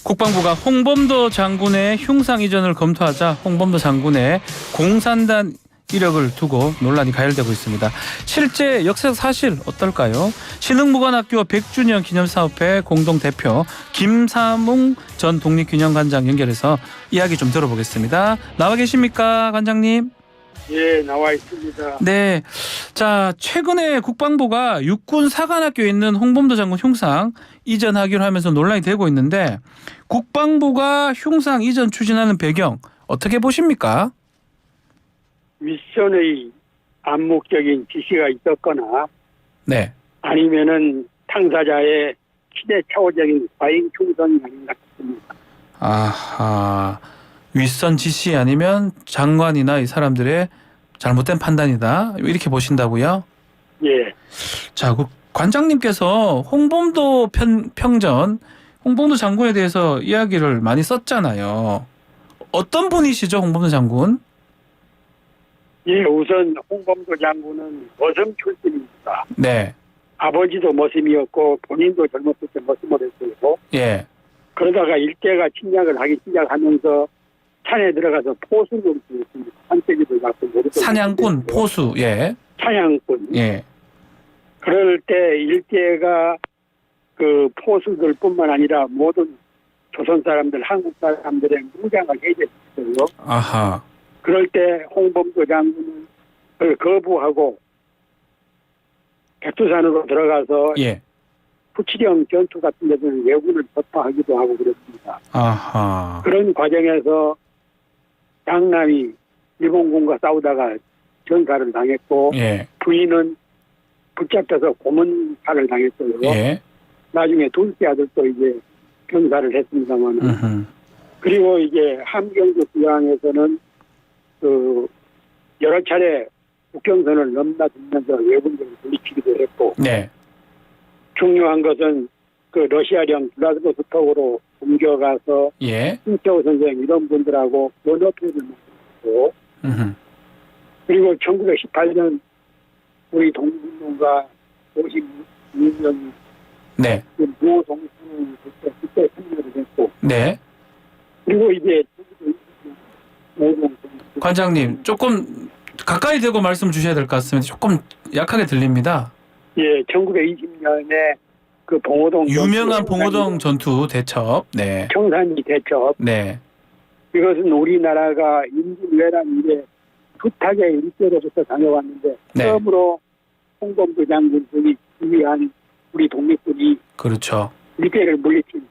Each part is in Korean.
국방부가 홍범도 장군의 흉상 이전을 검토하자 홍범도 장군의 공산당 이력을 두고 논란이 가열되고 있습니다. 실제 역사적 사실 어떨까요? 신흥무관학교 100주년 기념사업회 공동대표 김사뭉 전 독립균형관장 연결해서 이야기 좀 들어보겠습니다. 나와 계십니까, 관장님? 예, 나와 있습니다. 네. 자, 최근에 국방부가 육군사관학교에 있는 홍범도 장군 흉상 이전하기로 하면서 논란이 되고 있는데 국방부가 흉상 이전 추진하는 배경 어떻게 보십니까? 윗선의 암묵적인 지시가 있었거나 네. 아니면은 당사자의 시대착오적인 과잉 충성이 아닌가 싶습니다. 아하. 윗선 지시 아니면 장관이나 이 사람들의 잘못된 판단이다. 이렇게 보신다고요? 예. 자, 그 관장님께서 홍범도 평전, 홍범도 장군에 대해서 이야기를 많이 썼잖아요. 어떤 분이시죠, 홍범도 장군? 예, 우선 홍범도 장군은 머슴 출신입니다. 네. 아버지도 머슴이었고 본인도 젊었을 때 머슴을 했고 예. 그러다가 일제가 침략을 하기 시작하면서 산에 들어가서 포수를 했습니다. 산세기도 갖고 모르고 사냥꾼, 포수, 예. 사냥꾼. 예. 그럴 때 일제가 그 포수들뿐만 아니라 모든 조선 사람들, 한국 사람들의 무장을 해제했어요. 아하. 그럴 때 홍범도 장군은 그걸 거부하고 백두산으로 들어가서 예. 후치령 전투 같은 데서는 왜군을 접파하기도 하고 그랬습니다. 아하. 그런 과정에서 장남이 일본군과 싸우다가 전사를 당했고 예. 부인은 붙잡혀서 고문살을 당했어요. 예. 나중에 둘째 아들도 이제 병사를 했습니다만 그리고 이제 함경도 부양에서는 그 여러 차례 국경선을 넘나들면서 외군들을 물리치기도 했고 네. 중요한 것은 그 러시아령 블라디보스톡으로 옮겨가서 예. 신태호 선생 이런 분들하고 연합회를 만들었고 그리고 1918년 우리 독립운동가 56명이 네. 모 동수 그때 참여를 했고 네. 그리고 이제 관장님, 조금 가까이 대고 말씀 주셔야 될 것 같습니다. 조금 약하게 들립니다. 예, 1920년에 그 봉오동 유명한 봉오동 전투 대첩. 네. 청산리 대첩. 네. 이것은 우리나라가 임진왜란 이래 숱하게 일제로부터 다녀왔는데 네. 처음으로 홍범도 장군 등이 지휘한 우리 독립군이 그렇죠. 일제를 물리친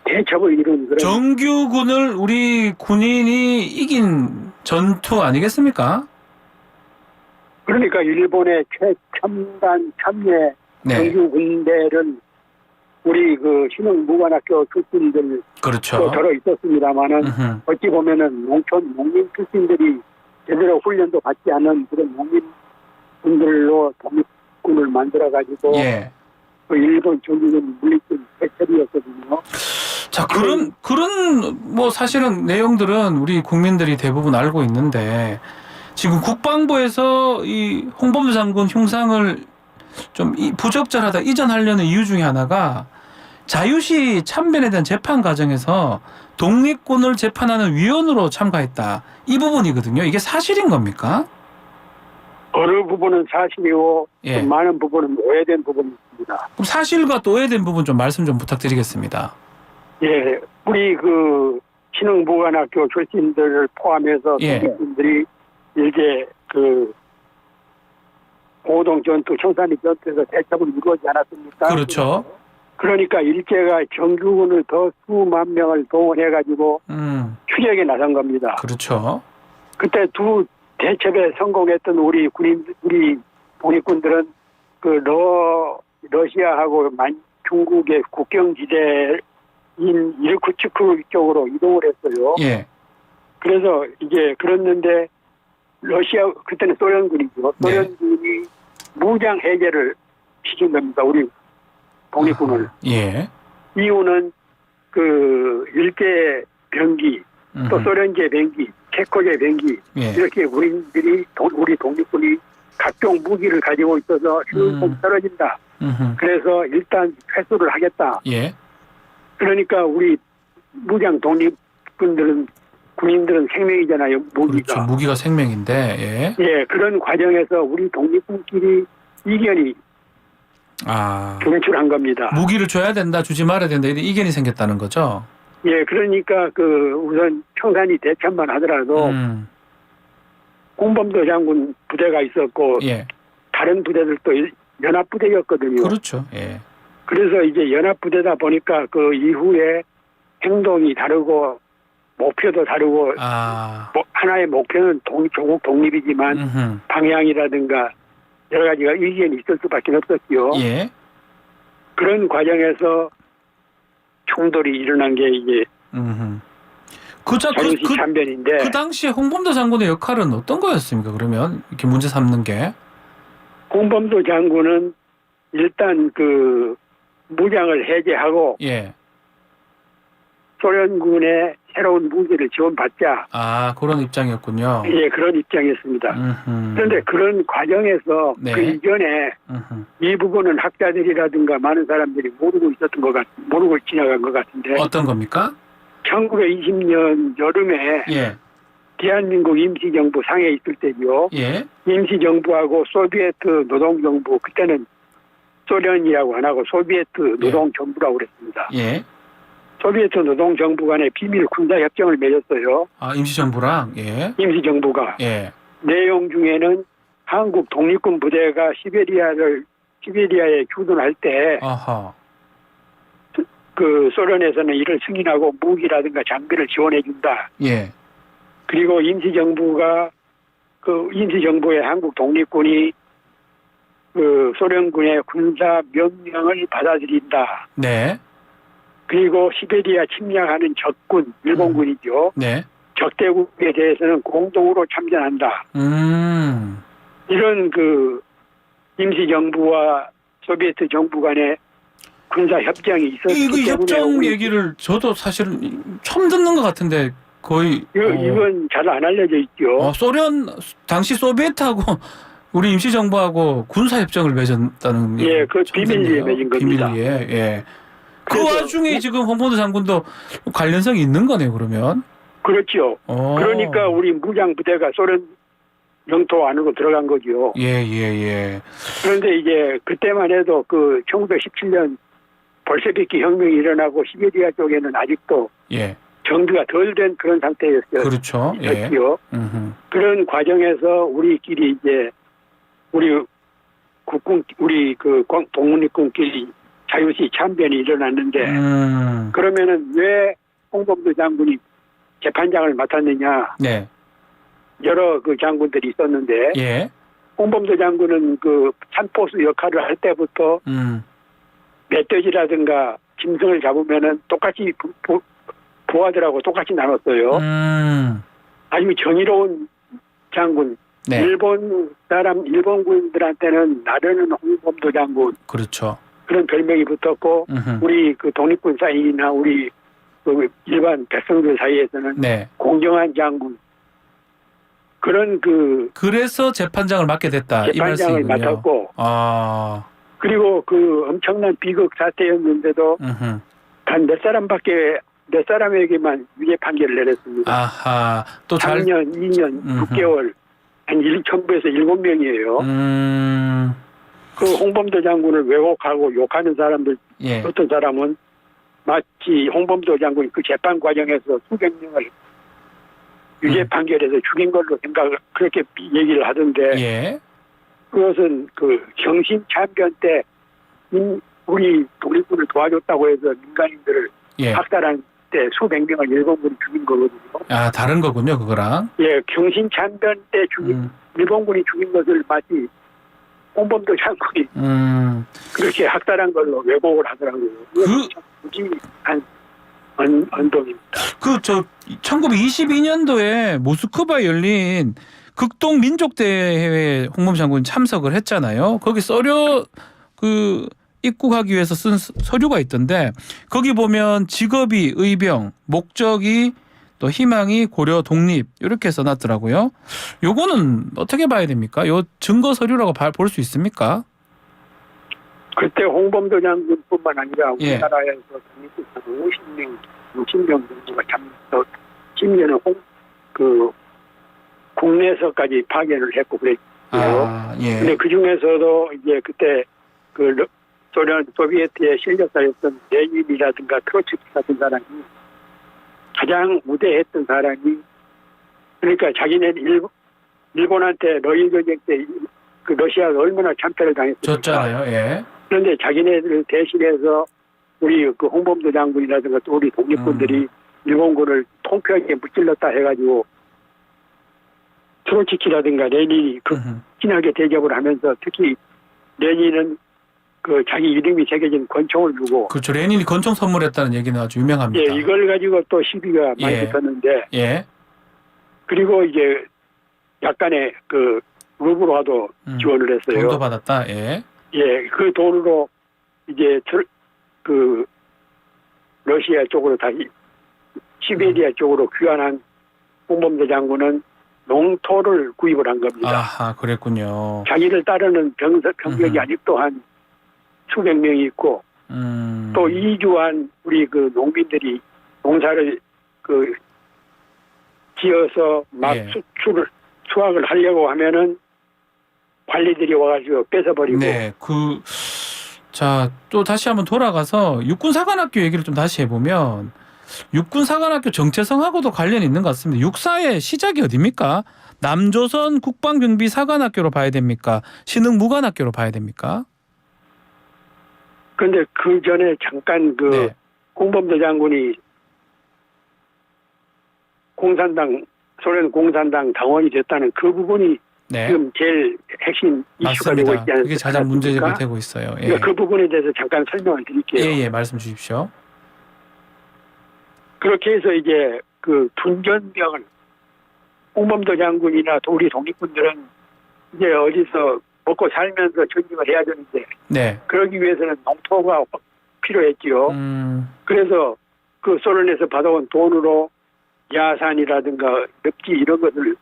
대첩을 이룬 그런 정규군을 우리 군인이 이긴 전투 아니겠습니까? 그러니까 일본의 최첨단 참여 네. 정규 군대를 우리 그 신흥무관학교 출신들 그렇죠. 들어 있었습니다만은 어찌 보면은 농민 출신들이 제대로 훈련도 받지 않은 그런 농민분들로 독립군을 만들어 가지고 예. 그 일본 정규군 물리친 대첩이었거든요. 자, 그런 뭐 사실은 내용들은 우리 국민들이 대부분 알고 있는데 지금 국방부에서 이 홍범도 장군 흉상을 좀 부적절하다 이전하려는 이유 중에 하나가 자유시 참변에 대한 재판 과정에서 독립군을 재판하는 위원으로 참가했다. 이 부분이거든요. 이게 사실인 겁니까? 어느 부분은 사실이고 예. 많은 부분은 오해된 부분이 있습니다. 그럼 사실과 또 오해된 부분 좀 말씀 좀 부탁드리겠습니다. 예, 우리 그 신흥무관학교 출신들을 포함해서 예. 독립군들이 일제 그 고동 전투, 청산리 전투에서 대첩을 이루어지지 않았습니까? 그렇죠. 그러니까 일제가 정규군을 더 수만 명을 동원해가지고 추격에 나선 겁니다. 그렇죠. 그때 두 대첩에 성공했던 우리 독립군들은 그 러시아하고 중국의 국경지대인 이르쿠츠크 쪽으로 이동을 했어요. 예. 그래서 이제 그랬는데 러시아 그때는 소련군이죠. 소련군이 무장 해제를 시킨 겁니다. 우리 독립군을. 예. 이유는 그 일제 병기 또 소련제 병기, 체코제 병기 예. 이렇게 우리 독립군이 각종 무기를 가지고 있어서 효율성 떨어진다. 그래서 일단 회수를 하겠다. 예. 그러니까 우리 무장 독립군들은 군인들은 생명이잖아요. 무기가. 그렇죠. 무기가 생명인데, 예. 예, 그런 과정에서 우리 독립군끼리 이견이 아. 분출한 겁니다. 무기를 줘야 된다, 주지 말아야 된다, 이런 이견이 생겼다는 거죠. 예, 그러니까 우선 청산이 대참만 하더라도 홍범도 장군 부대가 있었고 예. 다른 부대들도 연합부대였거든요. 그렇죠. 예. 그래서 이제 연합부대다 보니까 그 이후에 행동이 다르고 목표도 다르고 아. 하나의 목표는 조국 독립이지만 음흠. 방향이라든가 여러 가지가 의견이 있을 수밖에 없었죠. 예. 그런 과정에서 충돌이 일어난 게 이제 자유시 참변인데 그 당시에 홍범도 장군의 역할은 어떤 거였습니까? 그러면 이렇게 문제 삼는 게? 홍범도 장군은 일단 그 무장을 해제하고 예. 소련군의 새로운 무기를 지원받자. 아, 그런 입장이었군요. 예, 그런 입장이었습니다. 그런데 그런 과정에서 네. 그 이전에 이 부분은 학자들이라든가 많은 사람들이 모르고 지나간 것 같은데. 어떤 겁니까? 1920년 여름에 예. 대한민국 임시정부 상해 있을 때죠. 예. 임시정부하고 소비에트 노동정부, 그때는 소련이라고 안 하고 소비에트 노동정부라고 그랬습니다. 예. 소비에트 노동정부 간에 비밀 군사협정을 맺었어요. 아, 임시정부랑? 예. 임시정부가. 예. 내용 중에는 한국 독립군 부대가 시베리아에 주둔할 때 아하. 그 소련에서는 이를 승인하고 무기라든가 장비를 지원해준다. 예. 그리고 임시정부가 그 임시정부의 한국 독립군이 그 소련군의 군사 명령을 받아들인다. 네. 그리고 시베리아 침략하는 적군, 일본군이죠. 네. 적대국에 대해서는 공동으로 참전한다. 이런 그 임시정부와 소비에트 정부 간의 군사 협정이 있었기 때문에 이 협정 얘기를 저도 사실은 처음 듣는 것 같은데 거의 이건 잘 안 알려져 있죠. 소련 당시 소비에트하고 우리 임시정부하고 군사협정을 맺었다는 예, 그 비밀리에 맺은 겁니다. 비밀리에. 예. 그 와중에 지금 홍범도 장군도 관련성이 있는 거네요, 그러면. 그렇죠. 그러니까 우리 무장 부대가 소련 영토 안으로 들어간 거죠. 예. 그런데 이제 그때만 해도 그 1917년 볼셰비키 혁명이 일어나고 시베리아 쪽에는 아직도 예. 정비가 덜 된 그런 상태였어요. 그렇죠. 예. 그런 과정에서 우리끼리 이제 우리 그 독립군끼리 자유시 참변이 일어났는데 그러면은 왜 홍범도 장군이 재판장을 맡았느냐? 네. 여러 그 장군들이 있었는데 예. 홍범도 장군은 그 산포수 역할을 할 때부터 멧돼지라든가 짐승을 잡으면은 똑같이 부하들하고 똑같이 나눴어요. 아주 정의로운 장군. 네. 일본군들한테는 나르는 홍범도 장군. 그렇죠. 그런 별명이 붙었고 우리 그 독립군 사이나 우리 그 일반 백성들 사이에서는 네. 공정한 장군. 그런 그래서 재판장을 맡게 됐다. 재판장을 이 말씀이군요. 맡았고. 아. 그리고 그 엄청난 비극 사태였는데도 단 몇 사람에게만 유죄 판결을 내렸습니다. 아하. 또 작년 2년 6개월 한 전부에서 7명이에요. 그 홍범도 장군을 왜곡하고 욕하는 사람들 예. 어떤 사람은 마치 홍범도 장군이 그 재판 과정에서 수백 명을 유죄 판결해서 죽인 걸로 그렇게 얘기를 하던데 예. 그것은 그 경신 참변 때 우리 독립군을 도와줬다고 해서 민간인들을 예. 학살한 때 수백 명을 일본군이 죽인 거거든요. 아, 다른 거군요, 그거랑. 예, 경신 참변 때 일본군이 죽인 것을 마치 홍범도 장군이 그렇게 학살한 걸로 왜곡을 하더라고요. 무지한 언동입니다. 1922년도에 모스크바에 열린 극동 민족대회에 홍범도 장군이 참석을 했잖아요. 거기 입국하기 위해서 쓴 서류가 있던데 거기 보면 직업이 의병, 목적이 또 희망이 고려 독립 이렇게 써놨더라고요. 요거는 어떻게 봐야 됩니까? 요 증거 서류라고 볼 수 있습니까? 그때 홍범도 장군뿐만 아니라 예. 우리나라에서 독립군 50명, 60명 정도가 참여해서 심지어는 국내에서까지 파견을 했고 그랬고요. 아, 예. 근데 그 중에서도 이제 그때 소비에트의 실력자였던 레닌이라든가 트로츠키 같은 사람이 가장 우대했던 사람이, 그러니까 자기는 일본한테 러일 전쟁 때 그 러시아가 얼마나 참패를 당했습니까? 졌잖아요. 예. 그런데 자기네들 대신해서 우리 그 홍범도 장군이라든가 또 우리 독립군들이 일본군을 통쾌하게 무찔렀다 해가지고 트로츠키라든가 레닌이 극진하게 대접을 하면서 특히 레닌은 그 자기 이름이 새겨진 권총을 주고, 그렇죠. 레닌이 권총 선물했다는 얘기는 아주 유명합니다. 예, 이걸 가지고 또 시비가 많이 예. 붙었는데, 예. 그리고 이제 약간의 그 루브로와도 지원을 했어요. 돈도 받았다. 예. 예, 그 돈으로 이제 그 러시아 쪽으로 다시 시베리아 쪽으로 귀환한 홍범도 장군은 농토를 구입을 한 겁니다. 아하, 그랬군요. 자기를 따르는 병력이 아직도 한 수백 명이 있고, 또 이주한 우리 그 농민들이 농사를 그 지어서 막 예. 수확을 하려고 하면은 관리들이 와가지고 뺏어버리고. 네. 자, 또 다시 한번 돌아가서 육군사관학교 얘기를 좀 다시 해보면, 육군사관학교 정체성하고도 관련이 있는 것 같습니다. 육사의 시작이 어디입니까? 남조선 국방경비사관학교로 봐야 됩니까? 신흥무관학교로 봐야 됩니까? 근데 그 전에 잠깐 그 네. 홍범도 장군이 소련 공산당 당원이 됐다는 그 부분이 네. 지금 제일 핵심 이슈가 되고 맞습니다. 있지 않습니까? 그게 가장 문제가 되고 있어요. 예. 그러니까 그 부분에 대해서 잠깐 설명을 드릴게요. 예, 말씀 주십시오. 그렇게 해서 이제 그 둔전병을 홍범도 장군이나 우리 독립군들은 이제 어디서 먹고 살면서 전쟁을 해야 되는데, 네. 그러기 위해서는 농토가 필요했지요. 그래서 그 소련에서 받아온 돈으로 야산이라든가 엽지 이런 것을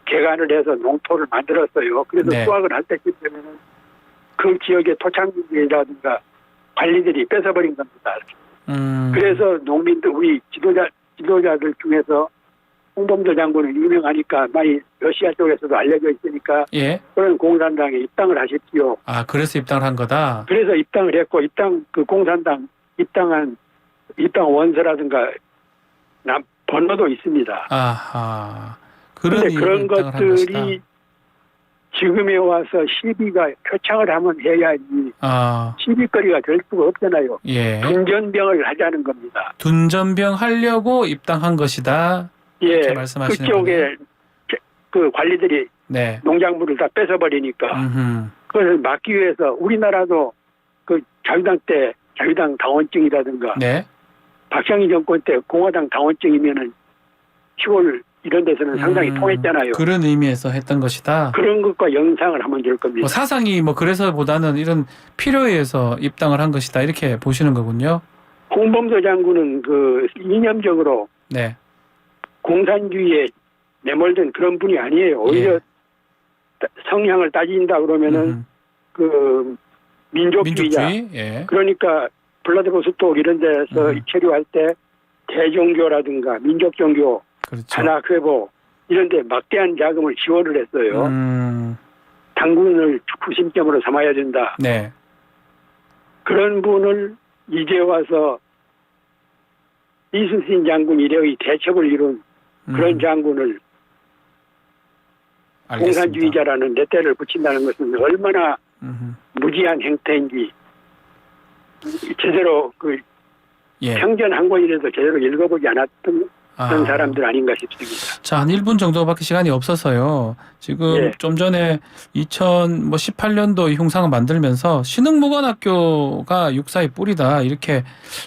개간을 해서 농토를 만들었어요. 그래서 네. 수확을 할 때쯤 되면은 그 지역의 토착민이라든가 관리들이 뺏어버린 겁니다. 그래서 농민들, 우리 지도자들 중에서 홍범도 장군은 유명하니까 많이 러시아 쪽에서도 알려져 있으니까 예. 그런 공산당에 입당을 하십시오. 아, 그래서 입당을 한 거다. 그래서 입당을 했고, 그 공산당 입당 원서라든가 번호도 있습니다. 아하. 그런데 그런 입당을 한 것이다. 것들이 지금에 와서 시비가 표창을 하면 해야지 시비거리가 될 수가 없잖아요. 예. 둔전병을 하자는 겁니다. 둔전병 하려고 입당한 것이다. 예, 이렇게 말씀하시는 그쪽에 그 관리들이 네. 농작물을 다 뺏어버리니까 그것을 막기 위해서 우리나라도 그 자유당 당원증이라든가 네. 박정희 정권 때 공화당 당원증이면은 시골 이런 데서는 상당히 통했잖아요. 그런 의미에서 했던 것이다. 그런 것과 영상을 한번 줄 겁니다. 뭐 사상이 뭐 그래서보다는 이런 필요에 의해서 입당을 한 것이다. 이렇게 보시는 거군요. 홍범도 장군은 그 이념적으로 네. 공산주의에 내몰든 그런 분이 아니에요. 오히려 예. 성향을 따진다 그러면은 그 민족주의자. 민족주의. 예. 그러니까 블라디보스톡 이런 데서 체류할 때 대종교라든가 민족종교, 그렇죠. 산악회보 이런 데 막대한 자금을 지원을 했어요. 당군을 구심점으로 삼아야 된다. 네. 그런 분을 이제 와서 이순신 장군 이래의 대첩을 이룬 그런 장군을 알겠습니다. 공산주의자라는 레떼를 붙인다는 것은 얼마나 무지한 행태인지 제대로 그 예. 평전 한 권이라도 제대로 읽어보지 않았던 그런 사람들 아닌가 싶습니다. 자, 한 1분 정도밖에 시간이 없어서요. 지금 예. 좀 전에 2018년도 이 흉상을 만들면서 신흥무관학교가 육사의 뿌리다 이렇게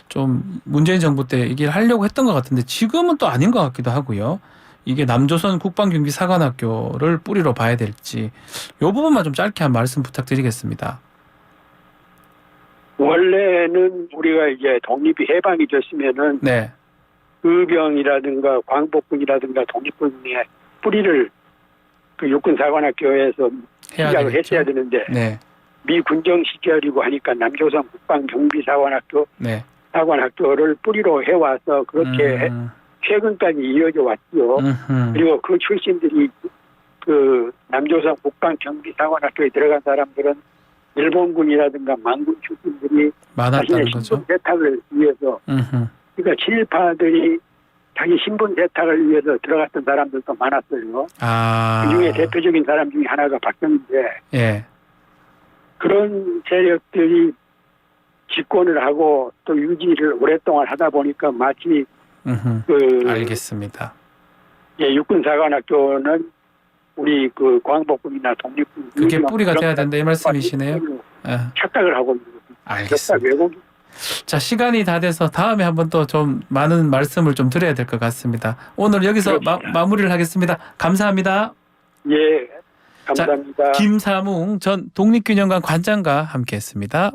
좀 문재인 정부 때 얘기를 하려고 했던 것 같은데 지금은 또 아닌 것 같기도 하고요. 이게 남조선 국방경비사관학교를 뿌리로 봐야 될지 이 부분만 좀 짧게 한 말씀 부탁드리겠습니다. 원래는 우리가 이제 독립이 해방이 됐으면은 네. 의병이라든가 광복군이라든가 독립군의 뿌리를 그 육군사관학교에서 시작을 했어야 되는데 네. 미 군정 시절이고 하니까 남조선 국방경비사관학교 네. 사관학교를 뿌리로 해와서 그렇게 최근까지 이어져 왔죠. 그리고 그 출신들이 그 남조선 국방경비사관학교에 들어간 사람들은 일본군이라든가 만군 출신들이 많았다는 자신의 거죠. 신분 세탁을 위해서 그러니까 친일파들이 자기 신분 세탁을 위해서 들어갔던 사람들도 많았어요. 아. 그중에 대표적인 사람 중에 하나가 박정희인데 예. 그런 세력들이 집권을 하고 또 유지를 오랫동안 하다 보니까 마치 그 알겠습니다. 예, 육군사관학교는 우리 그 광복군이나 독립군 그게 뿌리가 돼야 된다 이 말씀이시네요. 예. 착각을 하고 있는 거죠. 알겠습니다. 왜곡이 자, 시간이 다 돼서 다음에 한번 또 좀 많은 말씀을 좀 드려야 될 것 같습니다. 오늘 여기서 마무리를 하겠습니다. 감사합니다. 예, 감사합니다. 자, 김사뭉 전 독립균형관 관장과 함께했습니다.